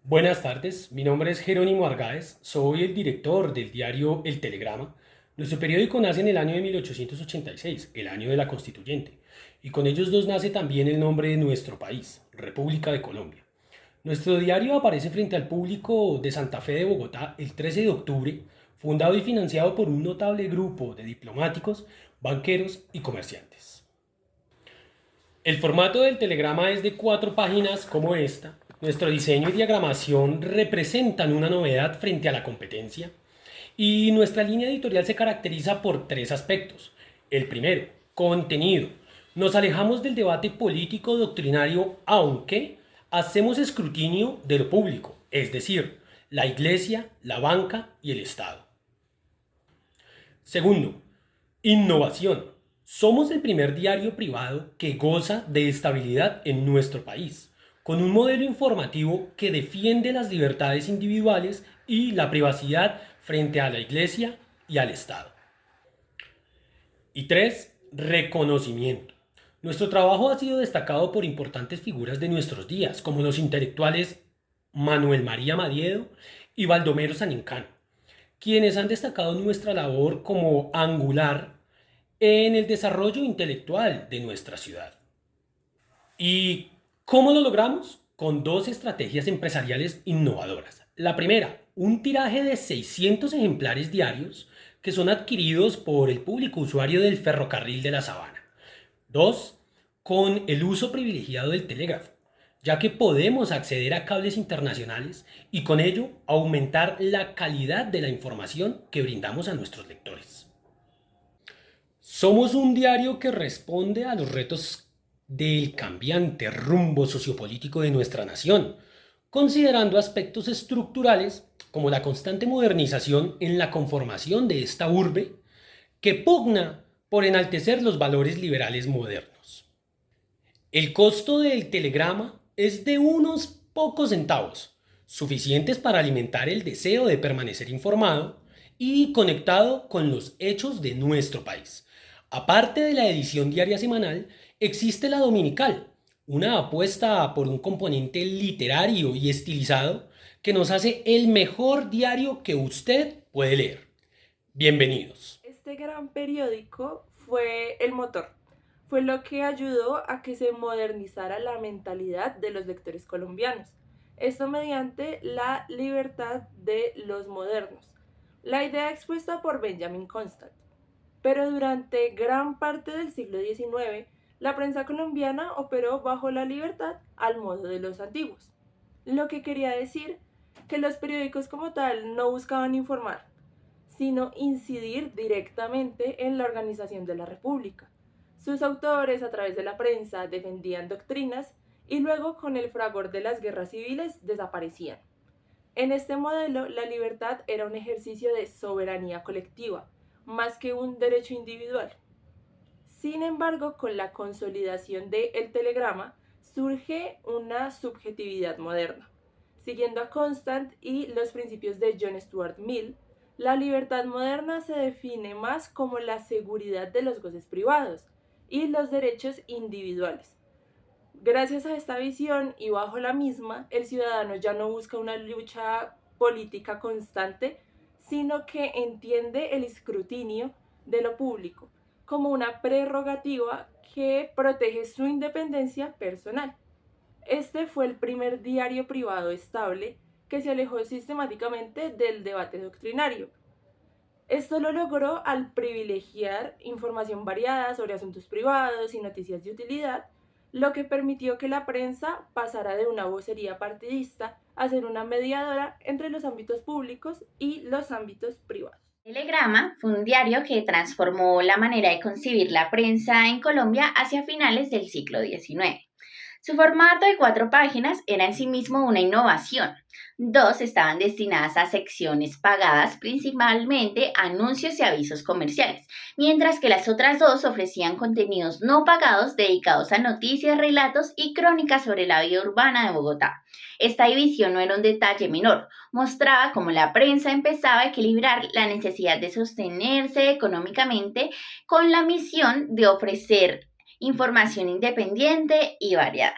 Buenas tardes, mi nombre es Jerónimo Argáez, soy el director del diario El Telegrama. Nuestro periódico nace en el año de 1886, el año de la Constituyente, y con ellos dos nace también el nombre de nuestro país, República de Colombia. Nuestro diario aparece frente al público de Santa Fe de Bogotá el 13 de octubre, fundado y financiado por un notable grupo de diplomáticos, banqueros y comerciantes. El formato del telegrama es de 4 páginas como esta. Nuestro diseño y diagramación representan una novedad frente a la competencia y nuestra línea editorial se caracteriza por 3 aspectos. El primero, contenido. Nos alejamos del debate político doctrinario, aunque hacemos escrutinio de lo público, es decir, la iglesia, la banca y el Estado. Segundo, innovación. Somos el primer diario privado que goza de estabilidad en nuestro país, con un modelo informativo que defiende las libertades individuales y la privacidad frente a la Iglesia y al Estado. Y tres, reconocimiento. Nuestro trabajo ha sido destacado por importantes figuras de nuestros días, como los intelectuales Manuel María Madiedo y Baldomero Sanincano, quienes han destacado nuestra labor como angular en el desarrollo intelectual de nuestra ciudad. ¿Y cómo lo logramos? Con 2 estrategias empresariales innovadoras. La primera, un tiraje de 600 ejemplares diarios que son adquiridos por el público usuario del ferrocarril de la Sabana. Dos, con el uso privilegiado del telégrafo, ya que podemos acceder a cables internacionales y con ello aumentar la calidad de la información que brindamos a nuestros lectores. Somos un diario que responde a los retos del cambiante rumbo sociopolítico de nuestra nación, considerando aspectos estructurales como la constante modernización en la conformación de esta urbe que pugna por enaltecer los valores liberales modernos. El costo del telegrama es de unos pocos centavos, suficientes para alimentar el deseo de permanecer informado y conectado con los hechos de nuestro país. Aparte de la edición diaria semanal, existe la dominical, una apuesta por un componente literario y estilizado que nos hace el mejor diario que usted puede leer. Bienvenidos. Este gran periódico fue el motor, fue lo que ayudó a que se modernizara la mentalidad de los lectores colombianos. Esto mediante la libertad de los modernos, la idea expuesta por Benjamin Constant. Pero durante gran parte del siglo XIX, la prensa colombiana operó bajo la libertad al modo de los antiguos. Lo que quería decir que los periódicos como tal no buscaban informar, sino incidir directamente en la organización de la República. Sus autores, a través de la prensa, defendían doctrinas y luego, con el fragor de las guerras civiles, desaparecían. En este modelo, la libertad era un ejercicio de soberanía colectiva, más que un derecho individual. Sin embargo, con la consolidación del telegrama, surge una subjetividad moderna. Siguiendo a Constant y los principios de John Stuart Mill, la libertad moderna se define más como la seguridad de los goces privados y los derechos individuales. Gracias a esta visión y bajo la misma, el ciudadano ya no busca una lucha política constante, sino que entiende el escrutinio de lo público como una prerrogativa que protege su independencia personal. Este fue el primer diario privado estable que se alejó sistemáticamente del debate doctrinario. Esto lo logró al privilegiar información variada sobre asuntos privados y noticias de utilidad, lo que permitió que la prensa pasara de una vocería partidista a ser una mediadora entre los ámbitos públicos y los ámbitos privados. Telegrama fue un diario que transformó la manera de concebir la prensa en Colombia hacia finales del siglo XIX. Su formato de 4 páginas era en sí mismo una innovación. 2 estaban destinadas a secciones pagadas, principalmente anuncios y avisos comerciales, mientras que las otras 2 ofrecían contenidos no pagados dedicados a noticias, relatos y crónicas sobre la vida urbana de Bogotá. Esta división no era un detalle menor, mostraba cómo la prensa empezaba a equilibrar la necesidad de sostenerse económicamente con la misión de ofrecer información independiente y variada.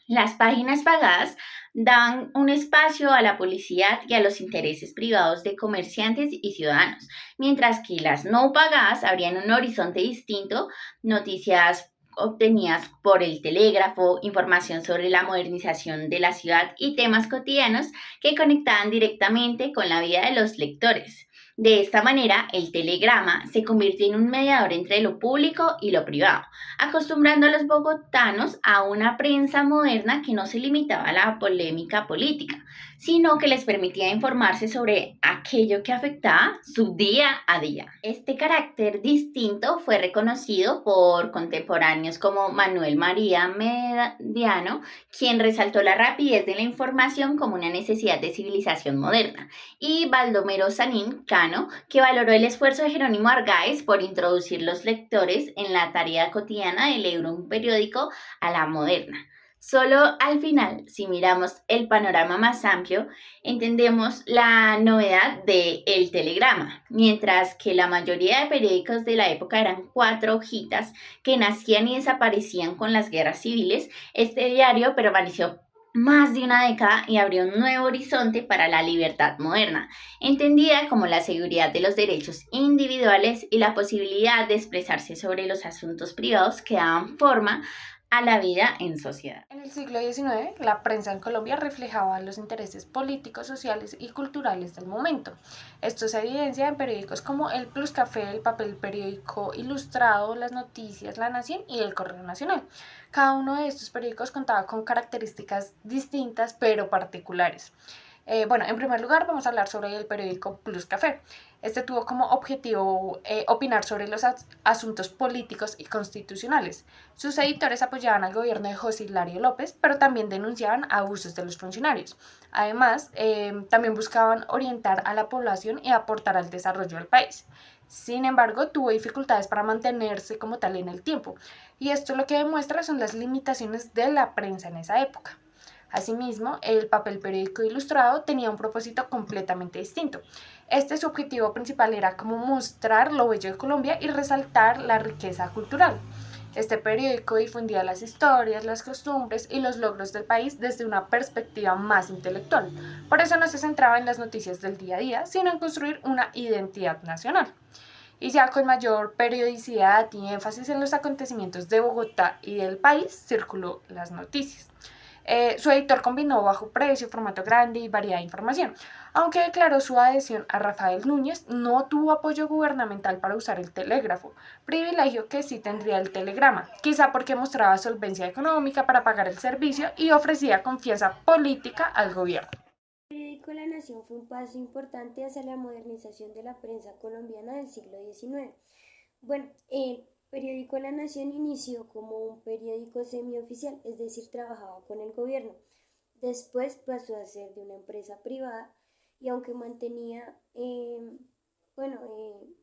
Las páginas pagadas dan un espacio a la publicidad y a los intereses privados de comerciantes y ciudadanos, mientras que las no pagadas abrían un horizonte distinto, noticias obtenidas por el telégrafo, información sobre la modernización de la ciudad y temas cotidianos que conectaban directamente con la vida de los lectores. De esta manera, el telegrama se convirtió en un mediador entre lo público y lo privado, acostumbrando a los bogotanos a una prensa moderna que no se limitaba a la polémica política, sino que les permitía informarse sobre aquello que afectaba su día a día. Este carácter distinto fue reconocido por contemporáneos como Manuel María Mediano, quien resaltó la rapidez de la información como una necesidad de civilización moderna, y Baldomero Sanín Cano, que valoró el esfuerzo de Jerónimo Argáez por introducir los lectores en la tarea cotidiana de leer un periódico a la moderna. Solo al final, si miramos el panorama más amplio, entendemos la novedad del telegrama, mientras que la mayoría de periódicos de la época eran 4 hojitas que nacían y desaparecían con las guerras civiles. Este diario permaneció más de una década y abrió un nuevo horizonte para la libertad moderna, entendida como la seguridad de los derechos individuales y la posibilidad de expresarse sobre los asuntos privados que daban forma a la vida en sociedad. En el siglo XIX, la prensa en Colombia reflejaba los intereses políticos, sociales y culturales del momento. Esto se evidencia en periódicos como El Plus Café, El Papel Periódico Ilustrado, Las Noticias, La Nación y El Correo Nacional. Cada uno de estos periódicos contaba con características distintas pero particulares. En primer lugar vamos a hablar sobre el periódico Plus Café. Este tuvo como objetivo opinar sobre los asuntos políticos y constitucionales. Sus editores apoyaban al gobierno de José Hilario López, pero también denunciaban abusos de los funcionarios. Además, también buscaban orientar a la población y aportar al desarrollo del país. Sin embargo, tuvo dificultades para mantenerse como tal en el tiempo, y esto lo que demuestra son las limitaciones de la prensa en esa época. Asimismo, el papel periódico ilustrado tenía un propósito completamente distinto. Su objetivo principal era como mostrar lo bello de Colombia y resaltar la riqueza cultural. Este periódico difundía las historias, las costumbres y los logros del país desde una perspectiva más intelectual. Por eso no se centraba en las noticias del día a día, sino en construir una identidad nacional. Y ya con mayor periodicidad y énfasis en los acontecimientos de Bogotá y del país, circuló las noticias. Su editor combinó bajo precio, formato grande y variedad de información. Aunque declaró su adhesión a Rafael Núñez, no tuvo apoyo gubernamental para usar el telégrafo, privilegio que sí tendría el telegrama, quizá porque mostraba solvencia económica para pagar el servicio y ofrecía confianza política al gobierno. El periódico La Nación fue un paso importante hacia la modernización de la prensa colombiana del siglo XIX. El periódico La Nación inició como un periódico semioficial, es decir, trabajaba con el gobierno. Después pasó a ser de una empresa privada y aunque mantenía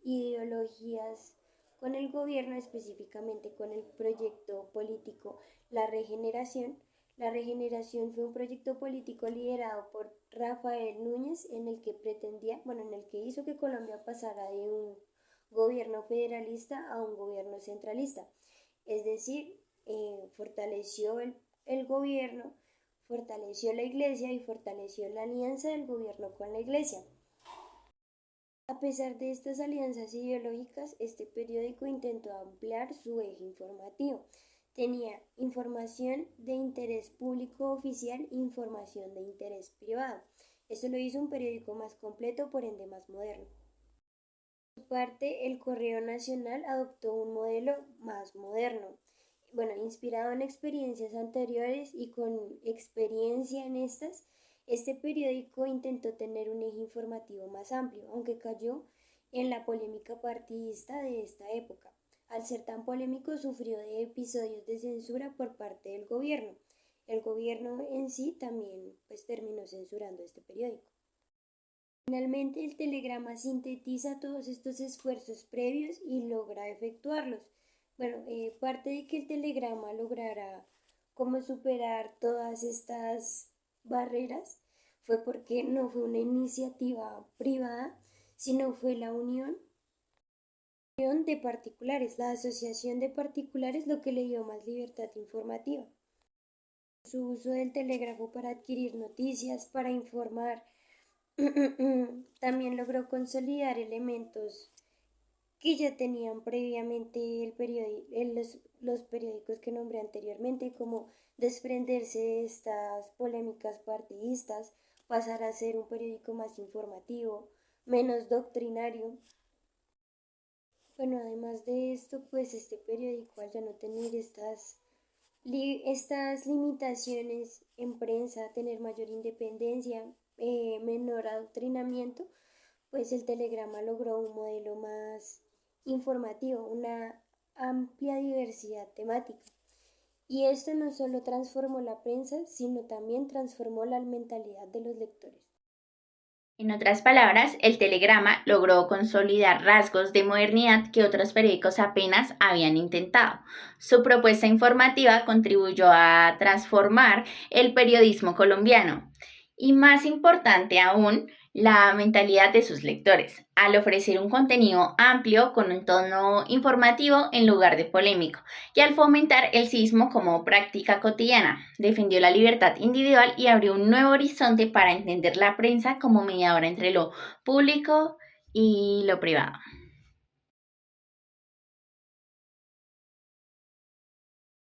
ideologías con el gobierno, específicamente con el proyecto político La Regeneración. La Regeneración fue un proyecto político liderado por Rafael Núñez en el que en el que hizo que Colombia pasara de un gobierno federalista a un gobierno centralista. Es decir, fortaleció el gobierno, fortaleció la iglesia y fortaleció la alianza del gobierno con la iglesia. A pesar de estas alianzas ideológicas, este periódico intentó ampliar su eje informativo. Tenía información de interés público oficial e información de interés privado. Esto lo hizo un periódico más completo, por ende más moderno. Por su parte, el Correo Nacional adoptó un modelo más moderno, inspirado en experiencias anteriores y con experiencia en estas. Este periódico intentó tener un eje informativo más amplio, aunque cayó en la polémica partidista de esta época. Al ser tan polémico, sufrió de episodios de censura por parte del gobierno. El gobierno en sí también terminó censurando este periódico. Finalmente, el telegrama sintetiza todos estos esfuerzos previos y logra efectuarlos. Parte de que el telegrama lograra como superar todas estas barreras fue porque no fue una iniciativa privada, sino fue la unión de particulares, la asociación de particulares, lo que le dio más libertad informativa. Su uso del telégrafo para adquirir noticias, para informar. También logró consolidar elementos que ya tenían previamente los periódicos que nombré anteriormente, como desprenderse de estas polémicas partidistas, pasar a ser un periódico más informativo, menos doctrinario. Bueno, además de esto, pues este periódico, al ya no tener estas limitaciones en prensa, tener mayor independencia, menor adoctrinamiento, pues el telegrama logró un modelo más informativo, una amplia diversidad temática. Y esto no solo transformó la prensa, sino también transformó la mentalidad de los lectores. En otras palabras, el telegrama logró consolidar rasgos de modernidad que otros periódicos apenas habían intentado. Su propuesta informativa contribuyó a transformar el periodismo colombiano y, más importante aún, la mentalidad de sus lectores, al ofrecer un contenido amplio con un tono informativo en lugar de polémico, y al fomentar el civismo como práctica cotidiana. Defendió la libertad individual y abrió un nuevo horizonte para entender la prensa como mediadora entre lo público y lo privado.